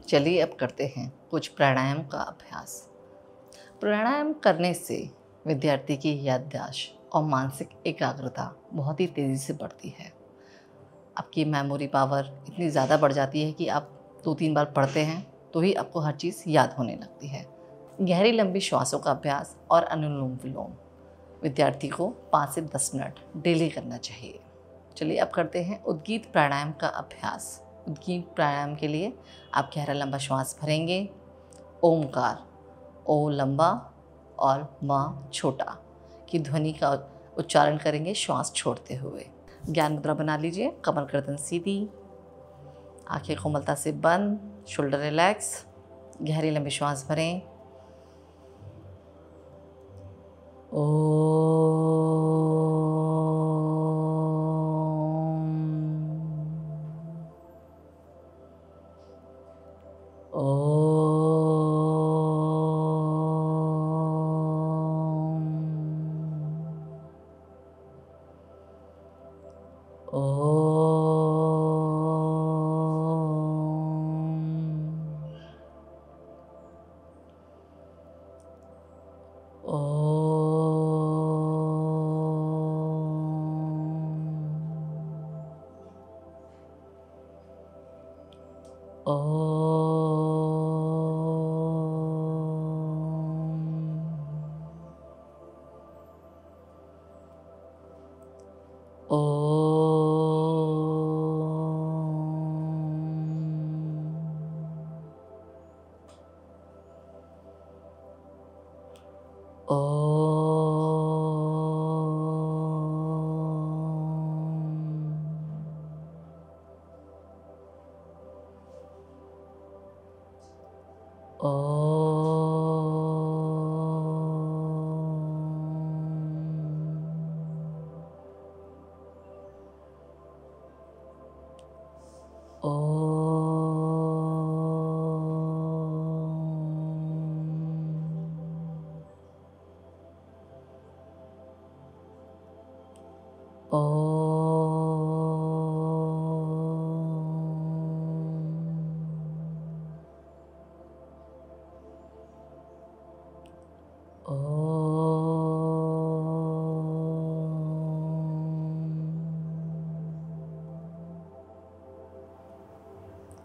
चलिए अब करते हैं कुछ प्राणायाम का अभ्यास। प्राणायाम करने से विद्यार्थी की याददाश्त और मानसिक एकाग्रता बहुत ही तेज़ी से बढ़ती है। आपकी मेमोरी पावर इतनी ज़्यादा बढ़ जाती है कि आप 2-3 बार पढ़ते हैं तो ही आपको हर चीज़ याद होने लगती है। गहरी लंबी श्वासों का अभ्यास और अनुलोम विलोम विद्यार्थी को 5 से 10 मिनट डेली करना चाहिए। चलिए अब करते हैं उद्गीत प्राणायाम का अभ्यास। उद्गीत प्राणायाम के लिए आप गहरा लंबा श्वास भरेंगे। ओमकार, ओ लंबा और म छोटा की ध्वनि का उच्चारण करेंगे श्वास छोड़ते हुए। ज्ञान मुद्रा बना लीजिए, कमर गर्दन सीधी, आंखें कोमलता से बंद, शोल्डर रिलैक्स। गहरी लंबी श्वास भरें।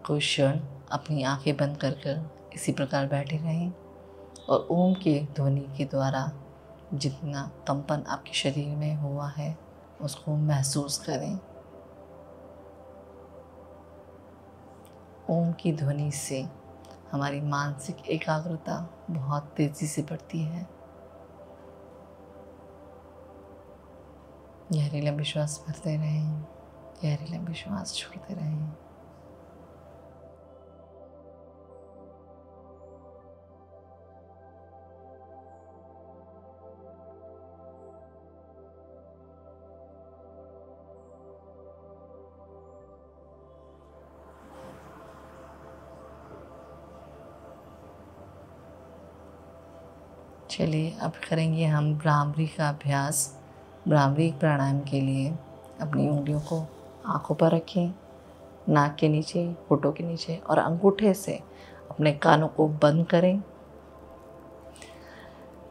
कुछ क्षण अपनी आंखें बंद कर इसी प्रकार बैठे रहें और ओम के ध्वनि के द्वारा जितना कंपन आपके शरीर में हुआ है उसको महसूस करें। ओम की ध्वनि से हमारी मानसिक एकाग्रता बहुत तेज़ी से बढ़ती है। गहरी लंबी श्वास भरते रहें, गहरी लंबी श्वास छोड़ते रहें। चलिए अब करेंगे हम भ्रामरी का अभ्यास। भ्रामरी प्राणायाम के लिए अपनी उंगलियों को आँखों पर रखें, नाक के नीचे, होठों के नीचे और अंगूठे से अपने कानों को बंद करें।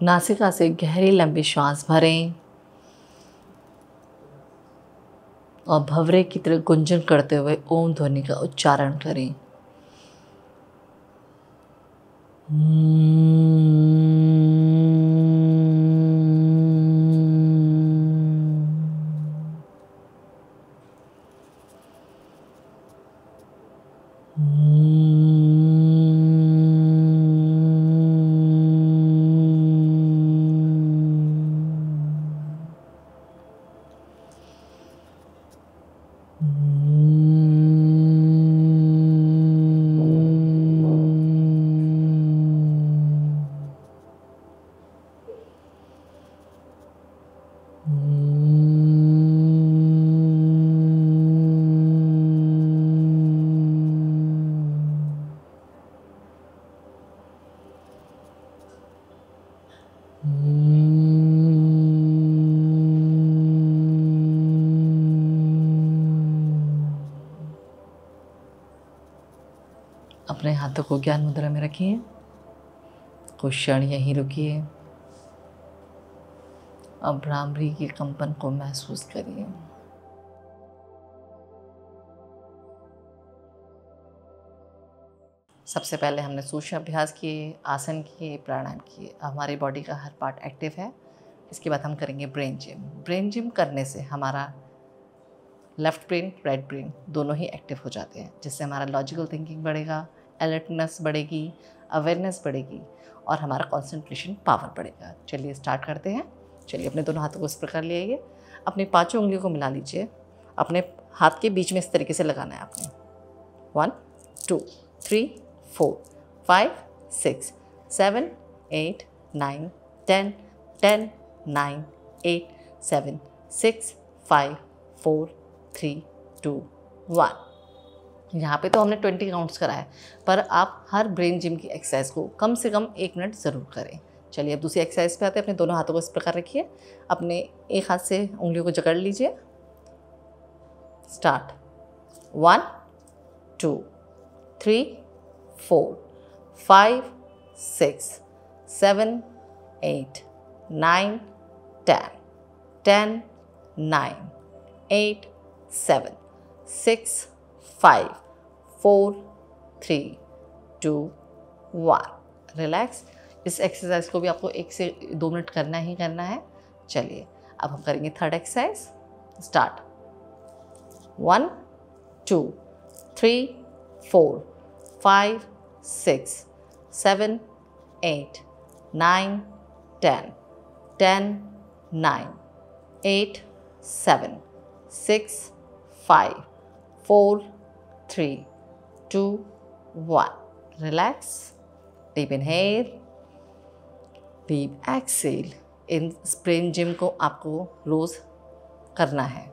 नासिका से गहरी लंबी श्वास भरें और भंवरे की तरह गुंजन करते हुए ओम ध्वनि का उच्चारण करें। अपने हाथों को ज्ञान मुद्रा में रखिए, कुछ क्षण यहीं रुकिए और भ्रामरी के कंपन को महसूस करिए। सबसे पहले हमने सूक्ष्म अभ्यास किए, आसन किए, प्राणायाम किए। हमारी बॉडी का हर पार्ट एक्टिव है। इसके बाद हम करेंगे ब्रेन जिम। ब्रेन जिम करने से हमारा लेफ्ट ब्रेन, राइट ब्रेन दोनों ही एक्टिव हो जाते हैं, जिससे हमारा लॉजिकल थिंकिंग बढ़ेगा, अलर्टनेस बढ़ेगी, अवेयरनेस बढ़ेगी और हमारा कंसंट्रेशन पावर बढ़ेगा। चलिए स्टार्ट करते हैं। चलिए अपने दोनों हाथों को इस प्रकार ले आइए, अपनी पांचों उंगलियों को मिला लीजिए, अपने हाथ के बीच में इस तरीके से लगाना है आपने। 1 2 3 4 5 6 7 8 9 10 10 9 8 7 6 5 4 3 2 1। यहाँ पे तो हमने 20 काउंट्स कराए, पर आप हर ब्रेन जिम की एक्सरसाइज को कम से कम 1 मिनट ज़रूर करें। चलिए अब दूसरी एक्सरसाइज पे आते हैं। अपने दोनों हाथों को इस प्रकार रखिए, अपने एक हाथ से उंगलियों को जकड़ लीजिए। स्टार्ट। 1 2 3 4 5 6 7 8 9 10 10 9 8 7 6 5 4 3 2 1। रिलैक्स। इस एक्सरसाइज को भी आपको 1 से 2 मिनट करना ही करना है। चलिए अब हम करेंगे third exercise. Start. 1 2 3 4 5 6 7 8 9 10 10 9 8 7 6 5 4 3 2 1। Relax. Deep inhale, deep exhale. इन ब्रेन जिम को आपको रोज़ करना है।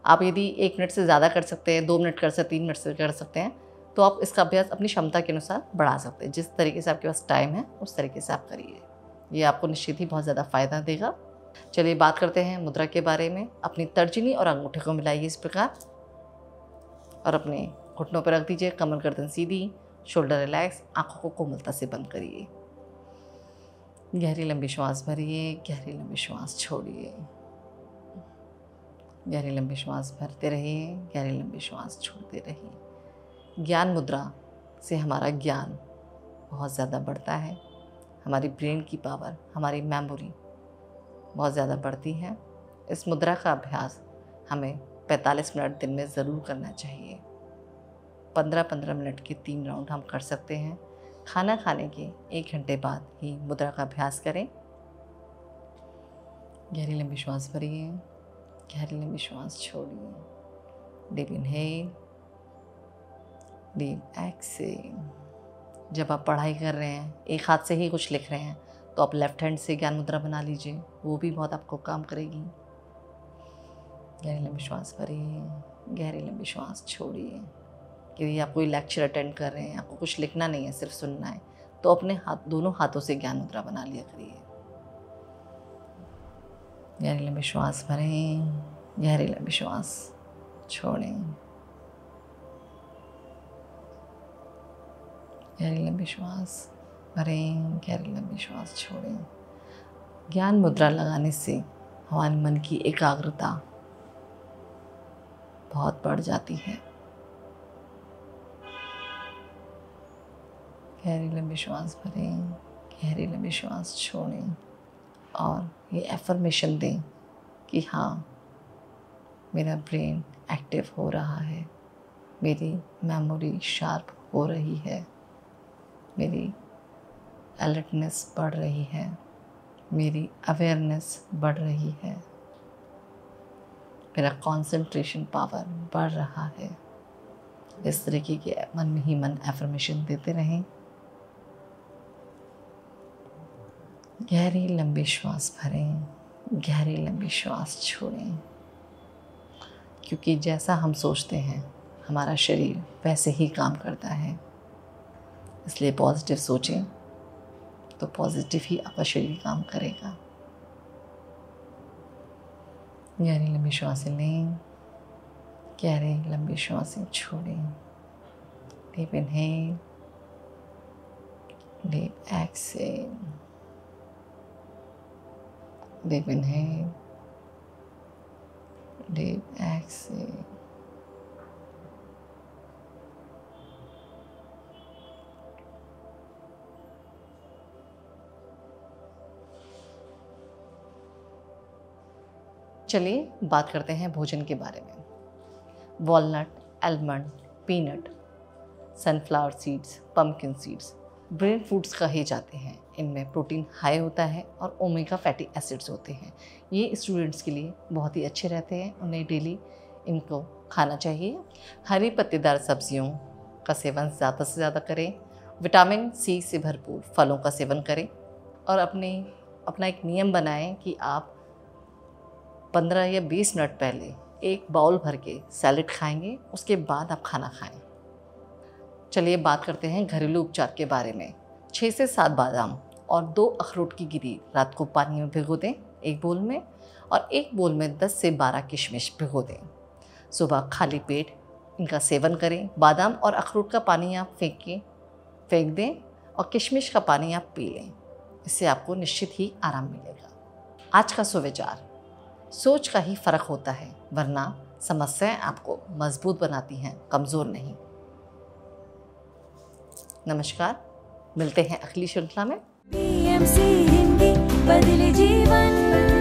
आप यदि 1 मिनट से ज़्यादा कर सकते हैं, 2 मिनट कर सकते हैं, 3 मिनट से कर सकते हैं, तो आप इसका अभ्यास अपनी क्षमता के अनुसार बढ़ा सकते हैं। जिस तरीके से आपके पास टाइम है उस तरीके से आप करिए। ये आपको निश्चित ही बहुत ज़्यादा फ़ायदा देगा। चलिए बात करते हैं मुद्रा के बारे में। अपनी तर्जनी और अंगूठे को मिलाइए इस प्रकार और अपने घुटनों पर रख दीजिए। कमर गर्दन सीधी, शोल्डर रिलैक्स, आंखों को कोमलता से बंद करिए। गहरी लंबी श्वास भरिए, गहरी लंबी श्वास छोड़िए। गहरी लंबी श्वास भरते रहिए, गहरी लंबी श्वास छोड़ते रहिए। ज्ञान मुद्रा से हमारा ज्ञान बहुत ज़्यादा बढ़ता है, हमारी ब्रेन की पावर, हमारी मेमोरी बहुत ज़्यादा बढ़ती है। इस मुद्रा का अभ्यास हमें 45 मिनट दिन में ज़रूर करना चाहिए। 15-15 मिनट के 3 राउंड हम कर सकते हैं। खाना खाने के 1 घंटे बाद ही मुद्रा का अभ्यास करें। गहरी लंबी श्वास भरिए, गहरी लंबी श्वास छोड़िए। Deep inhale, deep exhale. जब आप पढ़ाई कर रहे हैं, एक हाथ से ही कुछ लिख रहे हैं, तो आप लेफ्ट हैंड से ज्ञान मुद्रा बना लीजिए, वो भी बहुत आपको काम करेगी। गहरी लंबी श्वास भरिए, गहरी लंबी श्वास छोड़िए। यदि आप कोई लेक्चर अटेंड कर रहे हैं, आपको कुछ लिखना नहीं है, सिर्फ सुनना है, तो अपने दोनों हाथों से ज्ञान मुद्रा बना लिया करिए। गहरी लंबी श्वास भरें, गहरी लंबी श्वास छोड़ें। गहरी लंबी श्वास भरें, गहरी लंबी श्वास छोड़ें। ज्ञान मुद्रा लगाने से हमारे मन की एकाग्रता बहुत बढ़ जाती है। गहरी लंबी श्वास भरें, गहरी लंबी श्वास छोड़ें और ये एफर्मेशन दें कि हाँ, मेरा ब्रेन एक्टिव हो रहा है, मेरी मेमोरी शार्प हो रही है, मेरी अलर्टनेस बढ़ रही है, मेरी अवेयरनेस बढ़ रही है, मेरा कंसंट्रेशन पावर बढ़ रहा है। इस तरीके के मन में ही मन एफर्मेशन देते रहें। गहरी लंबी श्वास भरें, गहरी लंबी श्वास छोड़ें, क्योंकि जैसा हम सोचते हैं हमारा शरीर वैसे ही काम करता है। इसलिए पॉजिटिव सोचें तो पॉजिटिव ही आपका शरीर काम करेगा। गहरी लंबी श्वासें लें, गहरी लंबी श्वासें छोड़ें। Deep inhale, deep exhale, deep inhale, deep exhale. चलिए बात करते हैं भोजन के बारे में। Walnut, almond, peanut, sunflower seeds, pumpkin seeds brain foods कहे जाते हैं। इनमें प्रोटीन हाई होता है और ओमेगा फैटी एसिड्स होते हैं। ये स्टूडेंट्स के लिए बहुत ही अच्छे रहते हैं, उन्हें डेली इनको खाना चाहिए। हरी पत्तेदार सब्जियों का सेवन ज़्यादा से ज़्यादा करें। विटामिन सी से भरपूर फलों का सेवन करें और अपना एक नियम बनाएं कि आप 15 या 20 मिनट पहले एक बाउल भर के सैलेड खाएंगे, उसके बाद आप खाना खाएं। चलिए बात करते हैं घरेलू उपचार के बारे में। 6 से 7 बादाम और 2 अखरोट की गिरी रात को पानी में भिगो दें एक बोल में, और एक बोल में 10 से 12 किशमिश भिगो दें। सुबह खाली पेट इनका सेवन करें। बादाम और अखरोट का पानी आप फेंक दें और किशमिश का पानी आप पी लें। इससे आपको निश्चित ही आराम मिलेगा। आज का सुविचार: सोच का ही फ़र्क होता है, वरना समस्याएं आपको मजबूत बनाती हैं, कमज़ोर नहीं। नमस्कार, मिलते हैं अगली श्रृंखला में। BMC हिंदी बदले जीवन।